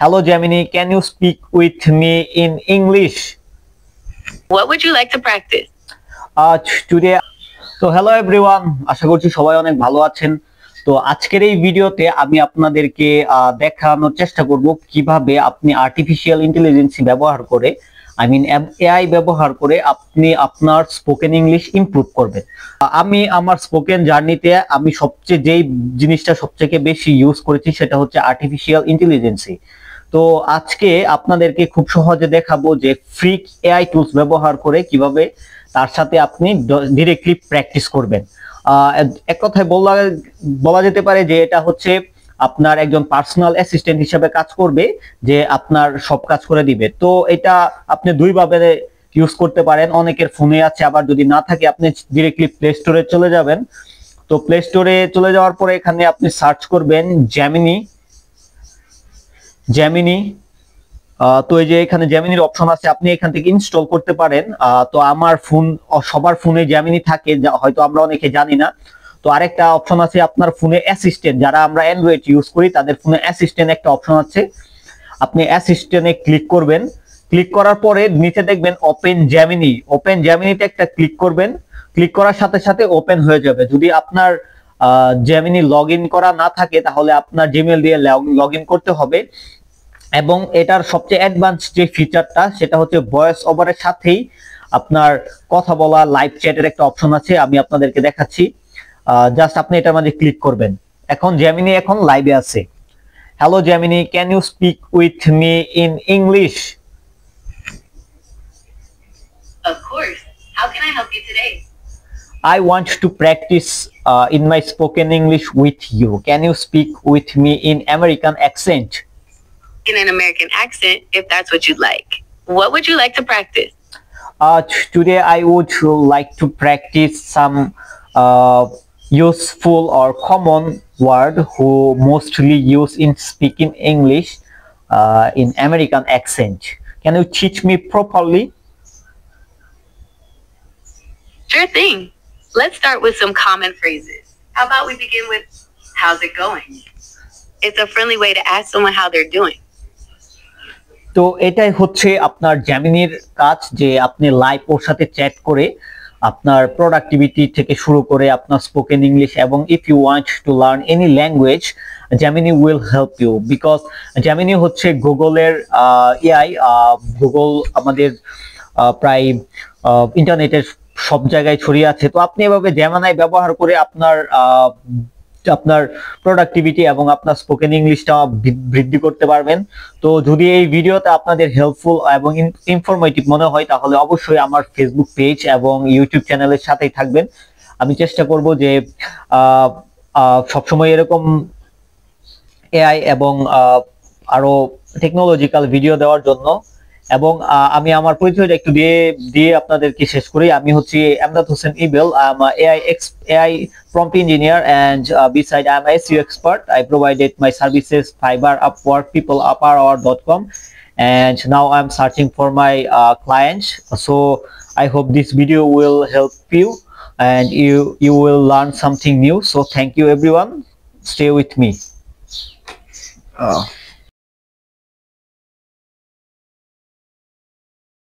Hello Gemini, can you speak with me in English? What would you like to practice? Today, hello everyone. আশা করছি সবাই অনেক ভালো আছেন। তো আজকের এই ভিডিওতে আমি আপনাদেরকে দেখানোর চেষ্টা করব কিভাবে আপনি আর্টিফিশিয়াল ইন্টেলিজেন্স ব্যবহার করে এআই ব্যবহার করে আপনি আপনার স্পোকেন ইংলিশ ইমপ্রুভ করবেন। আমি আমার স্পোকেন জার্নিতে আমি যেই জিনিসটা সবথেকে বেশি ইউজ করেছি সেটা হচ্ছে আর্টিফিশিয়াল ইন্টেলিজেন্সি। তো আজকে আপনাদেরকে খুব সহজে দেখাবো যে ফ্রি এআই টুলস ব্যবহার করে কিভাবে তার সাথে আপনি ডিরেক্টলি প্র্যাকটিস করবেন। এক কথায় বলা যেতে পারে যে এটা হচ্ছে আপনার একজন পার্সোনাল অ্যাসিস্ট্যান্ট হিসেবে কাজ করবে, যে আপনার সব কাজ করে দিবে। তো এটা আপনি দুইভাবে ইউজ করতে পারেন। অনেকের ফোনে আছে, আবার যদি না থাকে আপনি ডিরেক্টলি প্লে স্টোরে চলে যাবেন। তো প্লে স্টোরে চলে যাওয়ার পরে এখানে আপনি সার্চ করবেন জেমিনি। তো এই যে এখানে জেমিনির অপশন আছে, আপনি এখান থেকে ইনস্টল করতে পারেন। তো আমার সবার ফোনে জেমিনি থাকে, হয়তো আমরা অনেকে জানি না। তো আরেকটা অপশন আছে আপনার ফোনে অ্যাসিস্ট্যান্ট, যারা আমরা অ্যান্ড্রয়েড ইউজ করি তাদের ফোনে অ্যাসিস্ট্যান্ট একটা অপশন আছে। আপনি অ্যাসিস্ট্যান্টে ক্লিক করবেন। ক্লিক করার পরে নিচে দেখবেন ওপেন জেমিনিতে একটা ক্লিক করবেন। ক্লিক করার সাথে সাথে ওপেন হয়ে যাবে। যদি আপনার জেমিনি লগ ইন করা না থাকে তাহলে আপনার জিমেল দিয়ে লগ ইন করতে হবে। এবং এটার সবচেয়ে অ্যাডভান্স যে ফিচারটা সেটা হচ্ছে ভয়েস ওভারের সাথেই আপনার কথা বলা, লাইভ চ্যাটের একটা অপশন আছে, আমি আপনাদেরকে দেখাচ্ছি। জাস্ট আপনি এটার মাঝে ক্লিক করবেন। এখন জেমিনি এখন লাইভে আছে। Hello Gemini, can you speak with me in English? Of course. How can I help you today? I want to practice in my spoken English with you. Can you speak with me in American accent? In an American accent, if that's what you'd like. What would you like to practice? Today I would like to practice some useful or common word who mostly use in speaking English in American accent. Can you teach me properly? Sure thing. Let's start with some common phrases. How about we begin with, how's it going? It's a friendly way to ask someone how they're doing. তো এটাই হচ্ছে আপনার জেমিনির কাজ, যে আপনি live ওর সাথে chat করে আপনার প্রোডাক্টিভিটি থেকে শুরু করে আপনার স্পোকেন ইংলিশ, এবং if you want to learn any language Gemini will help you. Because Gemini হচ্ছে গুগলের এআই। গুগল আমাদের প্রায় ইন্টারনেটের সব জায়গায় ছড়িয়ে আছে। তো আপনি এভাবে জেমিনি ব্যবহার করে আপনার প্রোডাক্টিভিটি এবং আপনার স্পোকেন ইংলিশটা বৃদ্ধি করতে পারবেন। তো যদি এই ভিডিওটা আপনাদের হেল্পফুল এবং ইনফরমেটিভ মনে হয় তাহলে অবশ্যই আমার ফেসবুক পেজ এবং ইউটিউব চ্যানেলের সাথেই থাকবেন। আমি চেষ্টা করব যে সবসময় এরকম এআই এবং আরো টেকনোলজিক্যাল ভিডিও দেওয়ার জন্য। এবং আমি আমার পরিচয়টা একটু দিয়ে আপনাদেরকে শেষ করি। আমি হচ্ছি Emdad Hossain Ebel. I am AI prompt engineer, and beside I am a SEO expert. I provided my services Fiverr, Upwork, peopleuphour.com, and now I'm searching for my clients. So I hope this video will help you and you will learn something new. So thank you everyone. Stay with me.